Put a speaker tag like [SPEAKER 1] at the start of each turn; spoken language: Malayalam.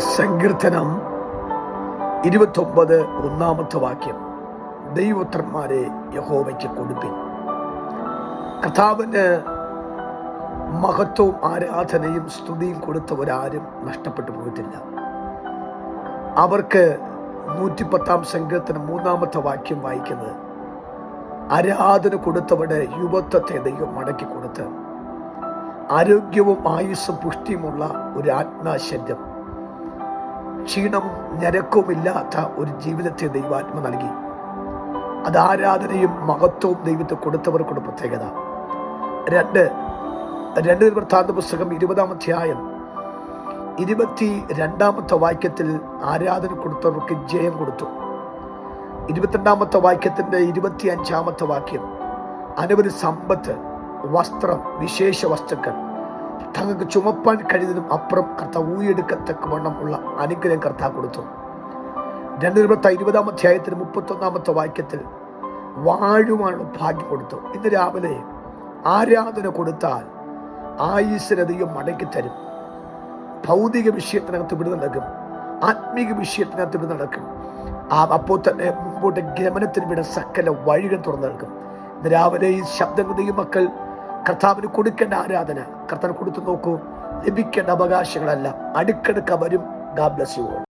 [SPEAKER 1] സങ്കീർത്തനം 29 ഒന്നാമത്തെ വാക്യം. ദൈവപുത്രന്മാരെ യഹോവയ്ക്ക് കൊടുപ്പിൻ. കർത്താവിന് മഹത്വവും ആരാധനയും സ്തുതിയും കൊടുത്തവരാരും നഷ്ടപ്പെട്ടു പോയിട്ടില്ല. അവർക്ക് 110 സങ്കീർത്തനം 3 വാക്യം വായിക്കുന്നത്, ആരാധന കൊടുത്തവരുടെ യുവത്വത്തെ ദൈവം മടക്കി കൊടുത്ത് ആരോഗ്യവും ആയുസ്സും പുഷ്ടിയുമുള്ള ഒരു ആത്മാശരീരം, ക്ഷീണവും ഞരക്കവുമില്ലാത്ത ഒരു ജീവിതത്തെ ദൈവാത്മ നൽകി. അത് ആരാധനയും മഹത്വവും ദൈവത്തെ കൊടുത്തവർക്കുള്ള പ്രത്യേകത. 2 വൃത്താന്ത പുസ്തകം 20 അധ്യായം 22 വാക്യത്തിൽ ആരാധന കൊടുത്തവർക്ക് ജയം കൊടുത്തു. 22 വാക്യത്തിന്റെ 25 വാക്യം, അനവധി സമ്പത്ത്, വസ്ത്രം, വിശേഷ വസ്തുക്കൾ തങ്ങൾക്ക് ചുമപ്പാൻ കഴിയുന്നതിനും അപ്പുറം കർത്താവ് ഊയെടുക്കത്തക്കവണ്ണം ഉള്ള അനുഗ്രഹം കർത്താവ് കൊടുത്തു. 20 അധ്യായത്തിന് 31 വാക്യത്തിൽ വാഴുവാനുള്ള ഭാഗ്യം കൊടുത്തു. ഇന്ന് രാവിലെ ആരാധന കൊടുത്താൽ ആയുസ്സിനെ ദൈവം മടക്കി തരും. ഭൗതിക വിഷയത്തിനകത്ത് വിടുതൽ നൽകും, ആത്മീക വിഷയത്തിനകത്ത് വിടുതൽ നടക്കും. അപ്പോൾ തന്നെ മുമ്പോട്ട് ഗമനത്തിന് വിട സകല വഴികൾ തുറന്നു നൽകും. ഇന്ന് രാവിലെ ഈ ശബ്ദങ്ങൾ ദൈവമക്കൾ കർത്താവിന് കൊടുക്കേണ്ട ആരാധന കർത്താവ് കൊടുത്തു നോക്കൂ. ലഭിക്കേണ്ട അവകാശങ്ങളല്ല, അടുക്കടുക്ക വരും. God bless you all.